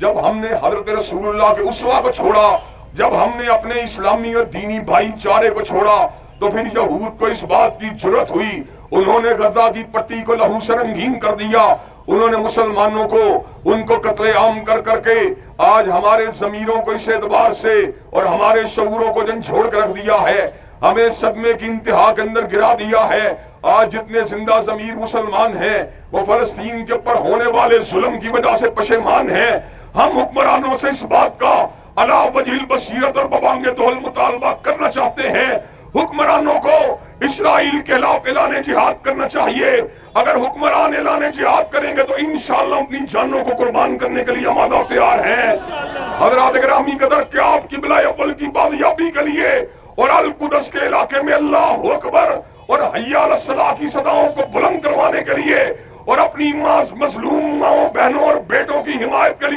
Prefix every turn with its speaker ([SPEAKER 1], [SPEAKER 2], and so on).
[SPEAKER 1] جب ہم نے حضرت رسول اللہ کے اسوہ کو چھوڑا، جب ہم نے اپنے اسلامی اور دینی بھائی چارے کو چھوڑا، تو پھر یہود کو اس بات کی جرت ہوئی، انہوں نے غزہ کی پٹی کو لہو سے رنگین کر دیا، انہوں نے مسلمانوں کو ان کو قتل عام کر کر کے آج ہمارے ضمیروں کو اس اعتبار سے اور ہمارے شعوروں کو جھنجھوڑ کے رکھ دیا ہے، ہمیں صدمے کی انتہا کے اندر گرا دیا ہے۔ آج جتنے زندہ ضمیر مسلمان ہیں وہ فلسطین کے اوپر ہونے والے ظلم کی وجہ سے پشیمان ہیں۔ ہم حکمرانوں سے اس بات کا علی وجہ البصیرت اور ببانگ دول مطالبہ کرنا چاہتے ہیں، حکمرانوں کو اسرائیل کے خلاف اعلان جہاد کرنا چاہیے۔ اگر حکمران اعلان جہاد کریں گے تو انشاءاللہ اپنی جانوں کو قربان کرنے کے لیے آمادہ و تیار ہیں۔ حضرات گرامی قدر، کیا آپ قبلہ اول کی بازیابی کے لیے اور القدس کے علاقے میں اللہ اکبر اور حی علی الصلاۃ کی صداؤں کو بلند کروانے کے لیے اور اپنی مظلوم ماؤں بہنوں اور بیٹوں کی حمایت کے لیے